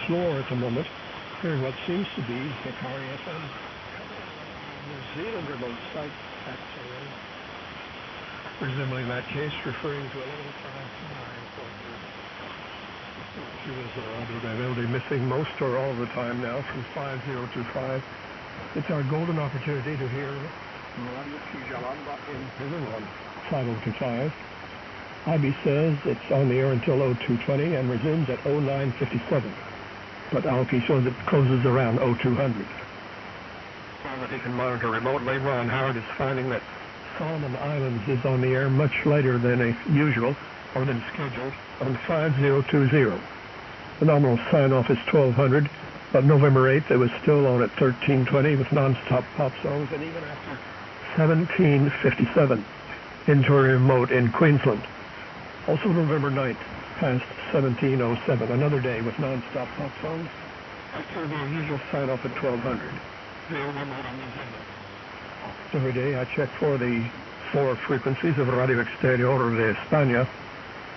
floor at the moment, hearing what seems to be Hikari FM. New Zealand remote site at resembling that case, referring to 1159. She was they'll be missing most or all the time now from 5025. It's our golden opportunity to hear Radio Kijalamba in prison on 5025. IB says it's on the air until 0220 and resumes at 0957. But Aoki shows it closes around 0200. That he can monitor remotely. Ron Howard is finding that Solomon Islands is on the air much later than usual or than scheduled on 5020. The nominal sign-off is 1200, but November 8th it was still on at 1320 with non-stop pop songs, and even after 1757 into a remote in Queensland. Also November 9th past 1707, another day with non-stop pop songs after the usual sign-off at 1200. Every day I check for the 4 frequencies of Radio Exterior de España.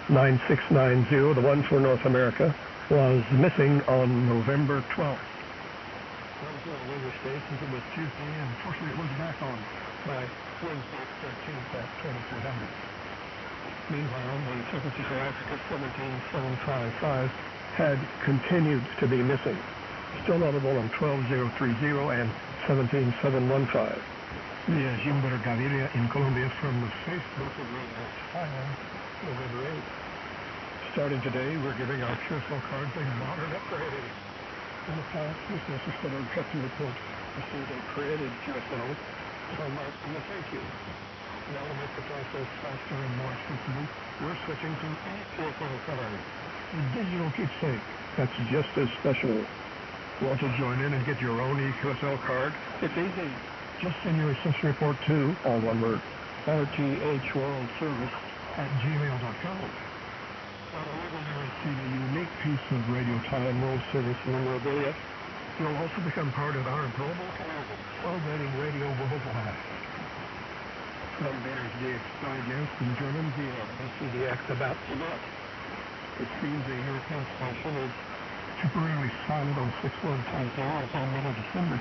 9690, the one for North America, was missing on November 12th. Later stations, it was Tuesday, and unfortunately it was back on by Wednesday 13th at 2200. Meanwhile, the frequency for Africa 17755 had continued to be missing. Still audible on 12030 and 17715. Via Gilbert Gaviria in Colombia from the Facebook of Radio Thailand, November 8th. Starting today, we're giving our cheerful cards a modern upgrade. In the past, listeners instead of custom report received a created QSL, so much in the thank you. Now to make the process faster and more accessible, we're switching to a QSL card, a digital keepsake that's just as special. Want to join in and get your own EQSL card? It's easy. Just send your reception report to, all one word, rthworldservice@gmail.com. Not only will you receive a unique piece of Radio Thailand World Service memorabilia, you'll also become part of our global community, celebrating radio worldwide. From Banners die Experiments in German via BCDX about to not. It seems the European station is temporarily silent on 6150 until middle December,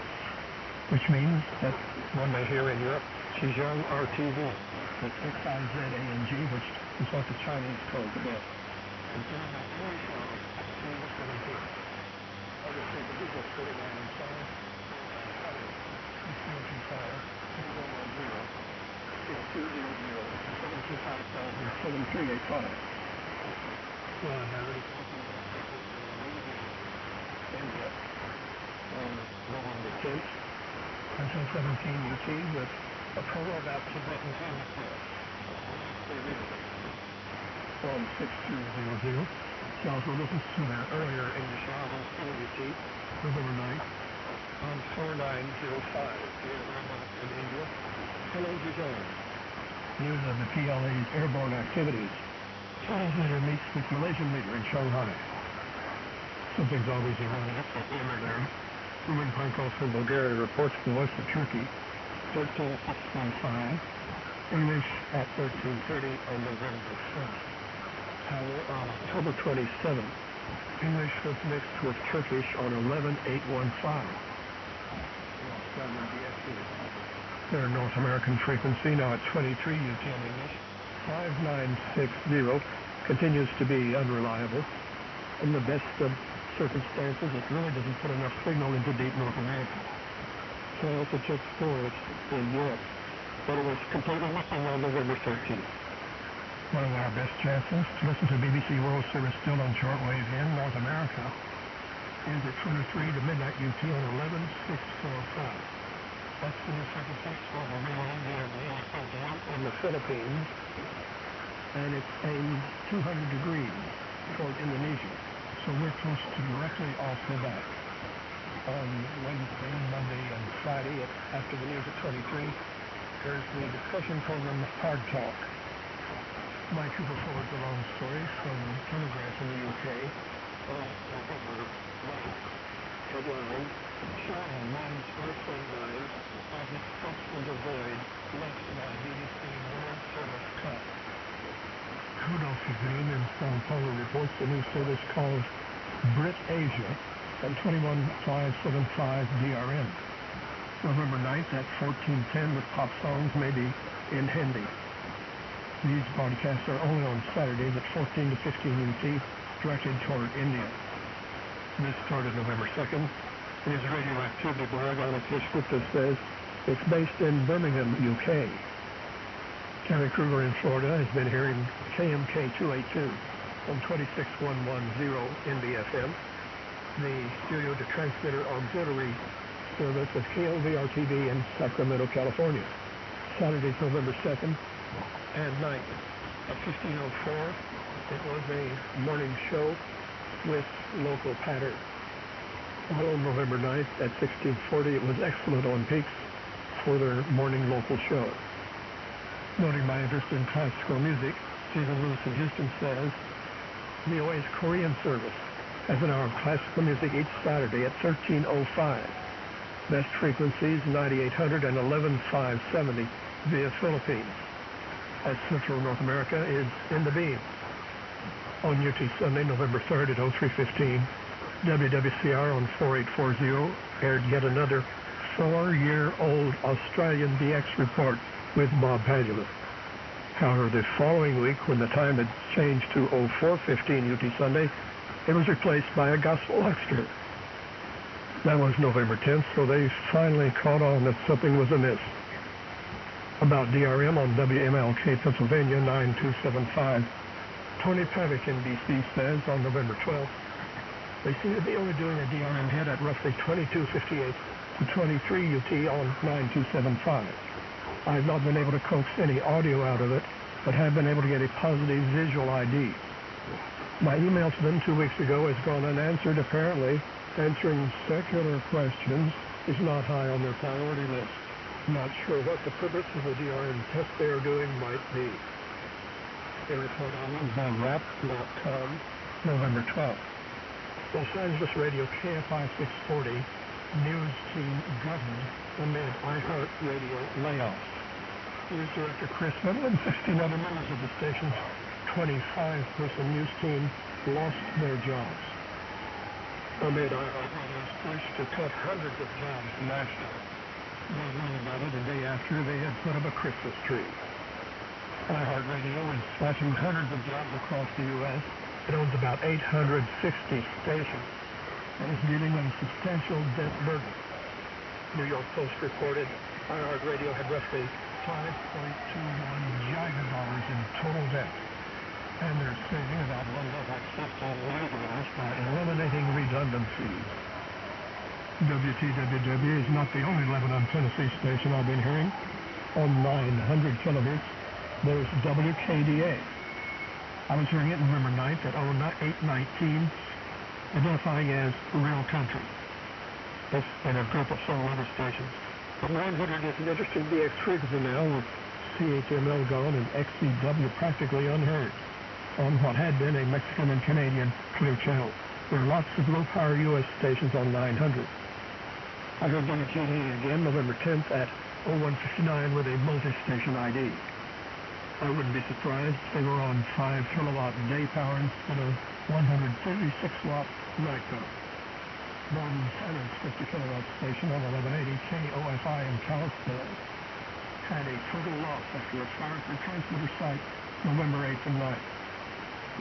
which means that one may hear in Europe, Xizang RTV, that's XIZANG, which is what the Chinese call the best. And then the English one, English 17. Other things, the people 49 and 5, 6200, 7200, 7200, 7385. Well, I already on November 10th until 17 UT with a promo about Tibetan Holocaust on 6200. You also listen to their earlier English album, UT, November 9th, on 4905 here in India. Hello, Gizan. News of the PLA's airborne activities. Chinese leader meets with Malaysian leader in Shanghai. Something's always around up at there. Ruben Pankov from Bulgaria reports from west of Turkey, 13615, English at 1330 on November 1st. Power on October 27th. English was mixed with Turkish on 11815. Their North American frequency now at 23 UTM English. 5960 continues to be unreliable. In the best of circumstances, it really doesn't put enough signal into deep North America. So I also checked for it in Europe, but it was completely missing on November 13th. One of our best chances to listen to BBC World Service still on shortwave in North America is at 23 to midnight UT on 11645. That's the new frequency for the real India in the Philippines, and it's aimed 200 degrees toward Indonesia. So we're close to directly off the back. On Wednesday, Monday, and Friday, after the news at 23, there's the discussion program Hard Talk. Mike Cooper forwards a long story from Telegraph in the UK. Headline, China mines Earthling mine as it steps into void left by BBC World Service cut. Rudolph Green in Sao Paulo reports the new service calls Brit Asia and 21575 DRM. November 9th at 1410 with pop songs, maybe in Hindi. These broadcasts are only on Saturdays at 14 to 15 UT, directed toward India. This started November 2nd. Is Radioactivity blog on a Facebook that says it's based in Birmingham, UK. Terry Kruger in Florida has been hearing KMK 282 on 26110 NBFM. The stereo to transmitter auxiliary service of KLVR-TV in Sacramento, California. Saturdays, November 2nd and 9th at 15:04. It was a morning show with local pattern. On November 9th at 16:40, it was excellent on peaks for their morning local show. Noting my interest in classical music, Stephen Lewis in Houston says, VOA's Korean service has an hour of classical music each Saturday at 13:05. Best frequencies 9800 and 11570 via Philippines. As Central North America is in the beam. On UT Sunday, November 3rd at 03:15, WWCR on 4840 aired yet another 4-year-old Australian DX report with Bob Padula. However, the following week, when the time had changed to 04:15 UT Sunday, it was replaced by a gospel extra. That was November 10th, so they finally caught on that something was amiss. About DRM on WMLK Pennsylvania 9275. Tony Pavick in DC says on November 12th, they seem to be only doing a DRM hit at roughly 2258 to 23 UT on 9275. I've not been able to coax any audio out of it, but have been able to get a positive visual ID. My email to them 2 weeks ago has gone unanswered. Apparently, answering secular questions is not high on their priority list. Not sure what the purpose of the DRM test they are doing might be. A report on TheWrap.com, November 12th. Los Angeles Radio KFI 640 news team gutted amid iHeart Radio layoffs. News director Chris Middle and 15 other members of the station's 25-person news team lost their jobs. Amid iHeart Radio's push to cut hundreds of jobs nationally. They learned about it the day after they had put up a Christmas tree. iHeart Radio is slashing hundreds of jobs across the U.S. It owns about 860 stations and is dealing with a substantial debt burden. New York Post reported iHeart Radio had roughly $5.21 gigadollars in total debt, and they're saving about $1.50 by eliminating redundancies. WTWW is not the only Lebanon, Tennessee station I've been hearing. On 900 kilohertz, there's WKDA. I was hearing it November 9th at 0819, identifying as Real Country. It's in a group of several other stations. But 900 is an interesting DX frequency now, with CHML gone and XCW practically unheard on what had been a Mexican and Canadian clear channel. There are lots of low-power U.S. stations on 900. I heard WKDA again November 10th at 0159 with a multi-station ID. I wouldn't be surprised if they were on 5 kilowatt day power instead of 136 watt night power. Bowden's 150 kilowatt station on 1180 KOFI in Kalispell had a total loss after a fire at the transmitter site November 8th and 9th.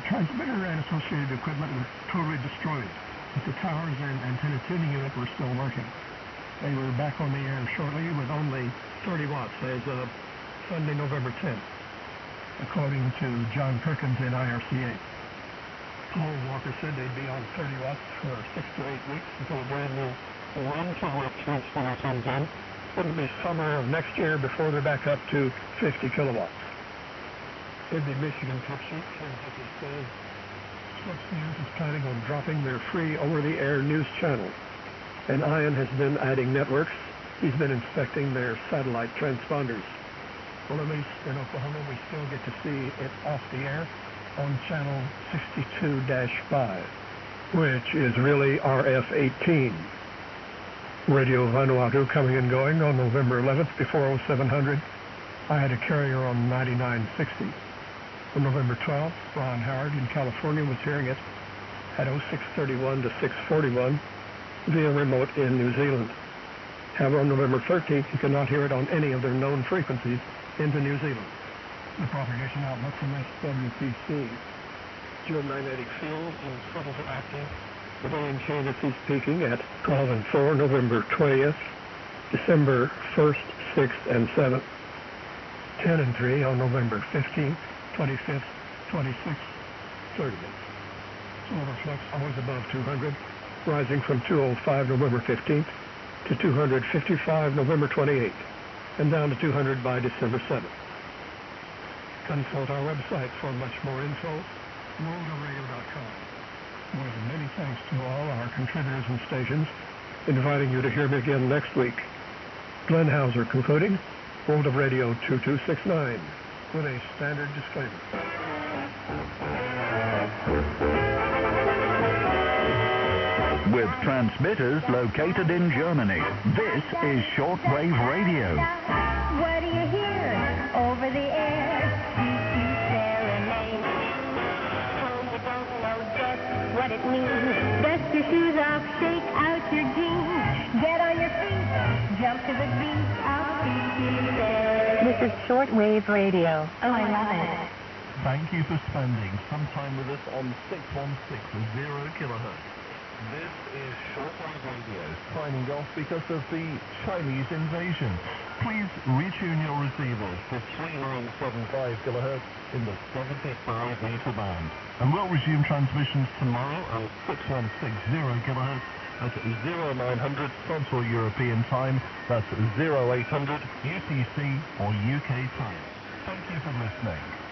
The transmitter and associated equipment were totally destroyed, but the towers and antenna tuning unit were still working. They were back on the air shortly with only 30 watts as of Sunday, November 10th, according to John Perkins in IRCA. Paul Walker said they'd be on 30 watts for 6 to 8 weeks until a brand new 1 kilowatt transformer comes in. It'll be summer of next year before they're back up to 50 kilowatts. In the Michigan tip sheet, Kentucky says Fox News is planning on dropping their free over-the-air news channel. And Ian has been adding networks. He's been inspecting their satellite transponders. Well, at least in Oklahoma, we still get to see it off the air on channel 62-5, which is really RF-18. Radio Vanuatu coming and going on November 11th before 0700. I had a carrier on 9960. On November 12th, Ron Howard in California was hearing it at 0631 to 641 via remote in New Zealand. However, on November 13th, you cannot hear it on any of their known frequencies into New Zealand. The propagation outlook from SWPC. June 980 field is triple to active. The day in Kansas is peaking at 12 and 4, November 20th, December 1st, 6th, and 7th. 10 and 3 on November 15th, 25th, 26th, 30th. Solar flux always above 200, rising from 205 November 15th to 255 November 28th, and down to 200 by December 7th. Consult our website for much more info, worldofradio.com. With many thanks to all our contributors and stations, inviting you to hear me again next week. Glenn Hauser concluding, World of Radio 2269, with a standard disclaimer. With transmitters located in Germany, this is Shortwave Radio. What do you hear over the air? Serenade. Oh, you don't know just what it means. Dust your shoes off, shake out your jeans. Get on your feet, jump to the beat of UTC.There. This is Shortwave Radio. Oh, I love it. Thank you for spending some time with us on 616 kilohertz. This is Shortwave Radio, signing off because of the Chinese invasion. Please retune your receivers to 3975 kilohertz in the 75 meter band. And we'll resume transmissions tomorrow at 6160 kilohertz at 0900 Central European Time. That's 0800 UTC or UK time. Thank you for listening.